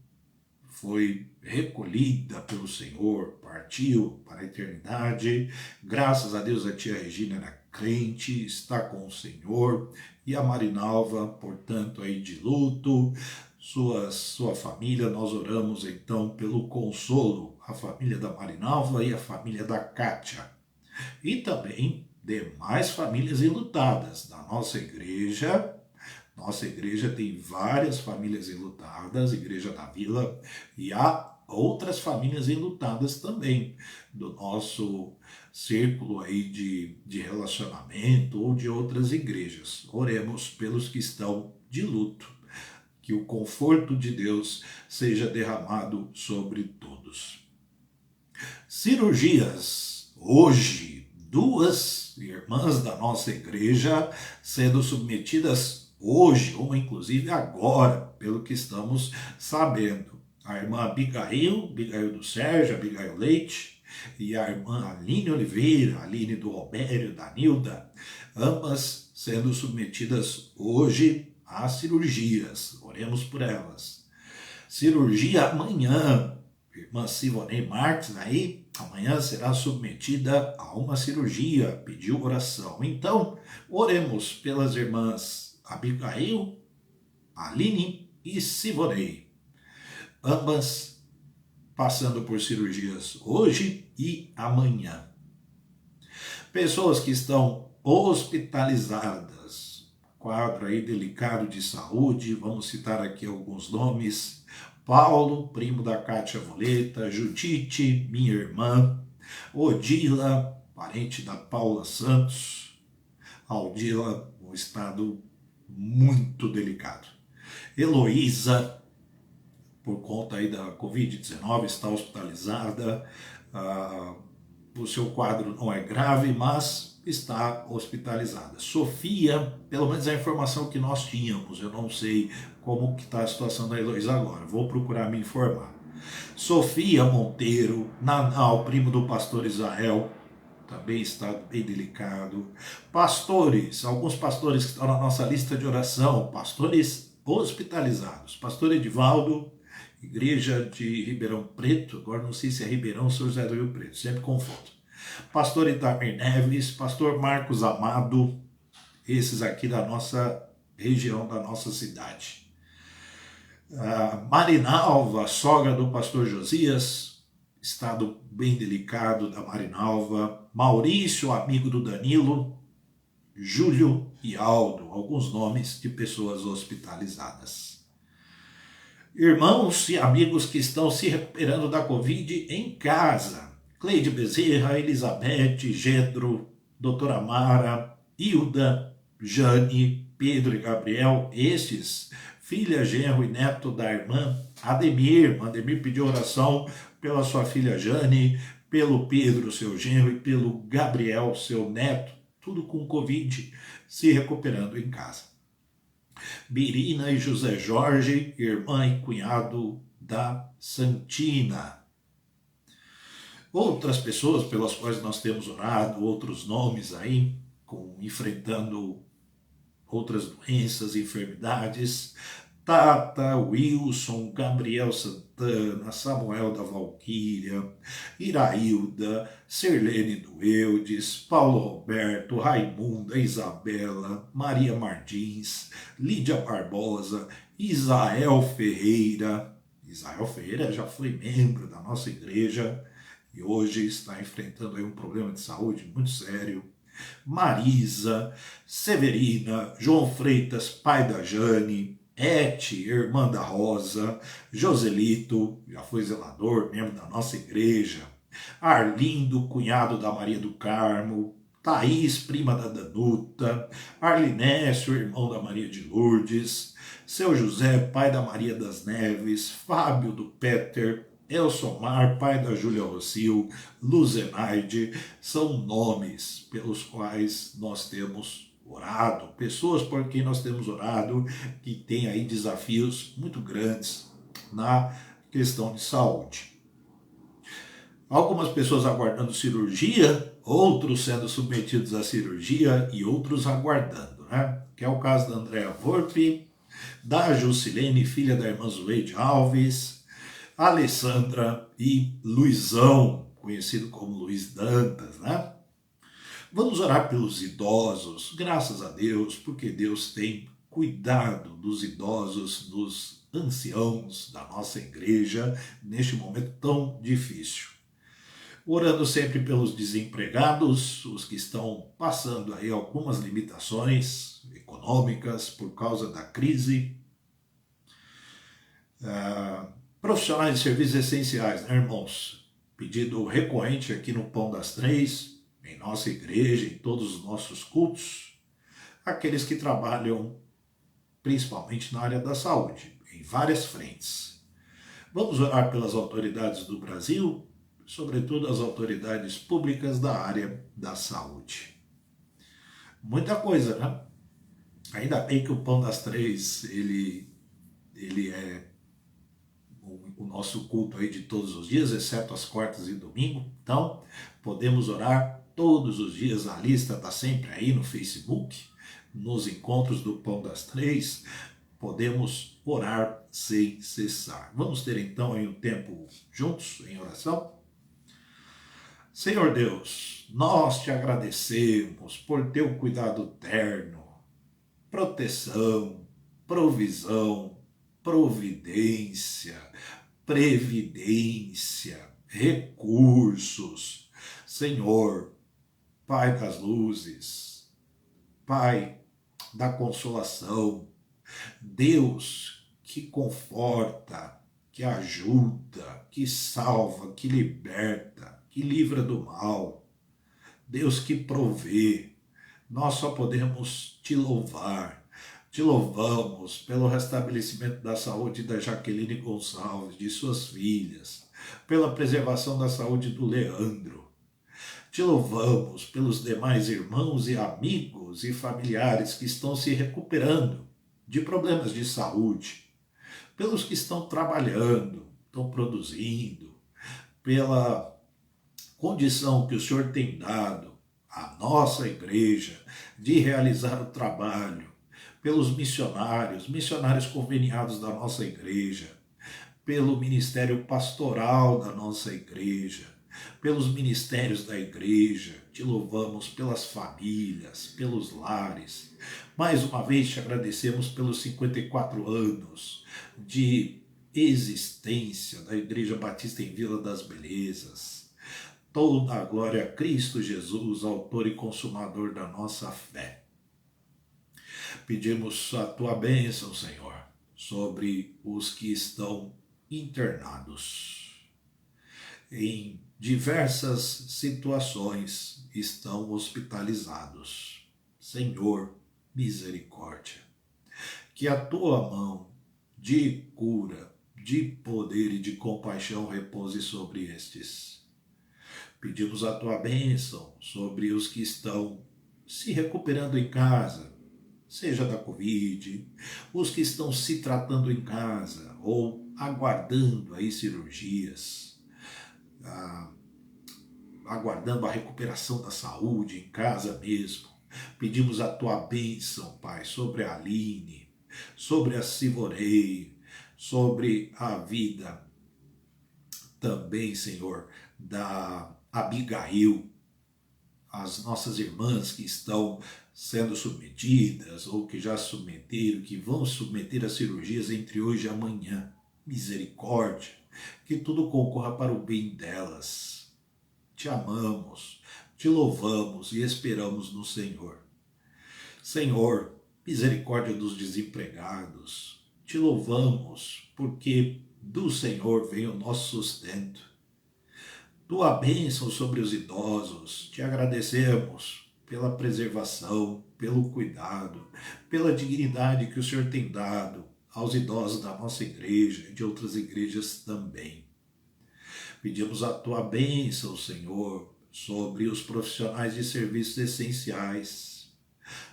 foi recolhida pelo Senhor, partiu para a eternidade. Graças a Deus a tia Regina era crente, está com o Senhor. E a Marinalva, portanto, aí de luto, sua família, nós oramos então pelo consolo, a família da Marinalva e a família da Kátia. E também demais famílias enlutadas da nossa igreja. Nossa igreja tem várias famílias enlutadas, Igreja da Vila, e há outras famílias enlutadas também do nosso círculo aí de relacionamento ou de outras igrejas. Oremos pelos que estão de luto, que o conforto de Deus seja derramado sobre todos. Cirurgias. Hoje, 2 irmãs da nossa igreja sendo submetidas hoje, uma inclusive agora, pelo que estamos sabendo. A irmã Abigail do Sérgio, Abigail Leite, e a irmã Aline Oliveira, Aline do Robério, da Nilda, ambas sendo submetidas hoje a cirurgias. Oremos por elas. Cirurgia amanhã, Irmã Sivonei Marques aí, amanhã será submetida a uma cirurgia, pediu oração. Então, oremos pelas irmãs Abigail, Aline e Sivonei, ambas passando por cirurgias hoje e amanhã. Pessoas que estão hospitalizadas, quadro aí delicado de saúde, vamos citar aqui alguns nomes: Paulo, primo da Cátia Voleta, Judite, minha irmã, Odila, parente da Paula Santos, Aldila, um estado muito delicado. Heloísa, por conta aí da Covid-19, está hospitalizada. O seu quadro não é grave, mas está hospitalizada. Sofia, pelo menos a informação que nós tínhamos, eu não sei como que está a situação da Heloísa agora, vou procurar me informar. Sofia Monteiro, Nanal, primo do pastor Israel, também está bem delicado. Pastores, alguns pastores que estão na nossa lista de oração, pastores hospitalizados. Pastor Edivaldo, igreja de Ribeirão Preto, agora não sei se é Ribeirão ou São José do Rio Preto, sempre confundo. Pastor Itamir Neves, pastor Marcos Amado, esses aqui da nossa região, da nossa cidade. Marinalva, sogra do pastor Josias, estado bem delicado da Marinalva. Maurício, amigo do Danilo. Júlio e Aldo, alguns nomes de pessoas hospitalizadas. Irmãos e amigos que estão se recuperando da Covid em casa: Cleide Bezerra, Elizabeth, Gedro, doutora Mara, Hilda, Jane, Pedro e Gabriel, estes, filha, genro e neto da irmã Ademir. Ademir pediu oração pela sua filha Jane, pelo Pedro, seu genro, e pelo Gabriel, seu neto, tudo com Covid, se recuperando em casa. Birina e José Jorge, irmã e cunhado da Santina. Outras pessoas pelas quais nós temos orado, outros nomes aí, enfrentando outras doenças, enfermidades: Tata, Wilson, Gabriel Santana, Samuel da Valquíria, Irailda, Sirlene do Eudes, Paulo Roberto, Raimunda, Isabela, Maria Martins, Lídia Barbosa, Isael Ferreira. Isael Ferreira já foi membro da nossa igreja e hoje está enfrentando aí um problema de saúde muito sério. Marisa, Severina, João Freitas, pai da Jane, Ete, irmã da Rosa, Joselito, já foi zelador, membro da nossa igreja, Arlindo, cunhado da Maria do Carmo, Thaís, prima da Danuta, Arlinécio, irmão da Maria de Lourdes, seu José, pai da Maria das Neves, Fábio do Peter, Elsomar, pai da Júlia Rocio, Luzenaide, são nomes pelos quais nós temos orado, pessoas por quem nós temos orado, que têm aí desafios muito grandes na questão de saúde. Algumas pessoas aguardando cirurgia, outros sendo submetidos à cirurgia e outros aguardando, né? Que é o caso da Andréa Volpe, da Jusilene, filha da irmã Zuleide Alves, Alessandra e Luizão, conhecido como Luiz Dantas, né? Vamos orar pelos idosos, graças a Deus, porque Deus tem cuidado dos idosos, dos anciãos da nossa igreja, neste momento tão difícil. Orando sempre pelos desempregados, os que estão passando aí algumas limitações econômicas por causa da crise. Profissionais de serviços essenciais, né, irmãos? Pedido recorrente aqui no Pão das Três, em nossa igreja, em todos os nossos cultos, aqueles que trabalham principalmente na área da saúde, em várias frentes. Vamos orar pelas autoridades do Brasil, sobretudo as autoridades públicas da área da saúde. Muita coisa, né? Ainda bem que o Pão das Três, ele é o nosso culto aí de todos os dias, exceto as quartas e domingo. Então, podemos orar todos os dias. A lista está sempre aí no Facebook, nos encontros do Pão das Três. podemos orar sem cessar. Vamos ter então aí um tempo juntos em oração? Senhor Deus, nós te agradecemos por teu cuidado terno, proteção, provisão, providência, previdência, recursos. Senhor, Pai das luzes, Pai da consolação, Deus que conforta, que ajuda, que salva, que liberta, que livra do mal, Deus que provê. Nós só podemos te louvar. Te louvamos pelo restabelecimento da saúde da Jaqueline Gonçalves, de suas filhas, pela preservação da saúde do Leandro. Te louvamos pelos demais irmãos e amigos e familiares que estão se recuperando de problemas de saúde, pelos que estão trabalhando, estão produzindo, pela condição que o Senhor tem dado à nossa igreja de realizar o trabalho, pelos missionários conveniados da nossa igreja, pelo ministério pastoral da nossa igreja, pelos ministérios da igreja. Te louvamos pelas famílias, pelos lares. Mais uma vez te agradecemos pelos 54 anos de existência da Igreja Batista em Vila das Belezas. Toda a glória a Cristo Jesus, autor e consumador da nossa fé. Pedimos a tua bênção, Senhor, sobre os que estão internados. Em diversas situações estão hospitalizados. Senhor, misericórdia. Que a tua mão de cura, de poder e de compaixão repouse sobre estes. Pedimos a tua bênção sobre os que estão se recuperando em casa, seja da Covid, os que estão se tratando em casa ou aguardando aí cirurgias, aguardando a recuperação da saúde em casa mesmo. Pedimos a tua bênção, Pai, sobre a Aline, sobre a Sivorei, sobre a vida também, Senhor, da Abigail, as nossas irmãs que estão sendo submetidas ou que já submeteram, que vão submeter a cirurgias entre hoje e amanhã. Misericórdia, que tudo concorra para o bem delas. Te amamos, te louvamos e esperamos no Senhor. Senhor, misericórdia dos desempregados. Te louvamos porque do Senhor vem o nosso sustento. Tua bênção sobre os idosos. Te agradecemos pela preservação, pelo cuidado, pela dignidade que o Senhor tem dado aos idosos da nossa igreja e de outras igrejas também. Pedimos a tua bênção, Senhor, sobre os profissionais de serviços essenciais,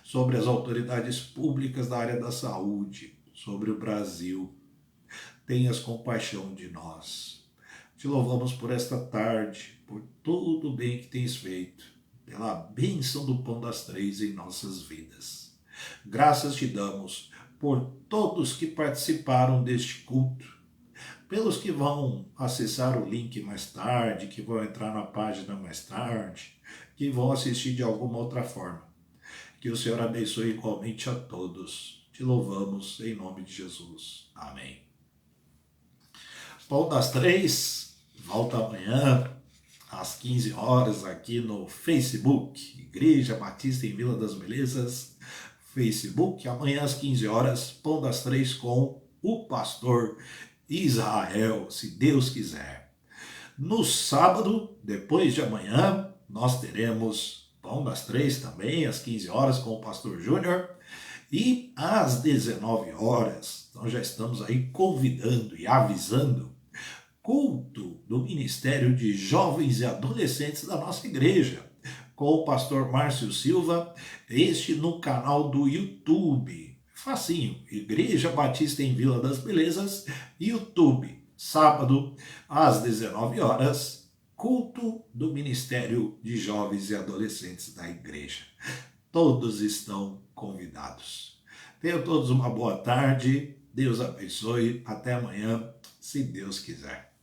sobre as autoridades públicas da área da saúde, sobre o Brasil. Tenhas compaixão de nós. Te louvamos por esta tarde, por todo o bem que tens feito, pela bênção do pão das três em nossas vidas. Graças te damos por todos que participaram deste culto, pelos que vão acessar o link mais tarde, que vão entrar na página mais tarde, que vão assistir de alguma outra forma. Que o Senhor abençoe igualmente a todos. Te louvamos em nome de Jesus. Amém. Pão das Três volta amanhã às 15 horas aqui no Facebook, Igreja Batista em Vila das Belezas, Facebook. Amanhã às 15 horas, Pão das Três com o pastor Israel, se Deus quiser. No sábado, depois de amanhã, nós teremos Pão das Três também, às 15 horas, com o pastor Júnior. E às 19 horas, então já estamos aí convidando e avisando, culto do Ministério de Jovens e Adolescentes da nossa igreja, com o pastor Márcio Silva, este no canal do YouTube. Facinho, Igreja Batista em Vila das Belezas, YouTube, sábado, às 19 horas, culto do Ministério de Jovens e Adolescentes da igreja. Todos estão convidados. Tenham todos uma boa tarde. Deus abençoe. Até amanhã, se Deus quiser.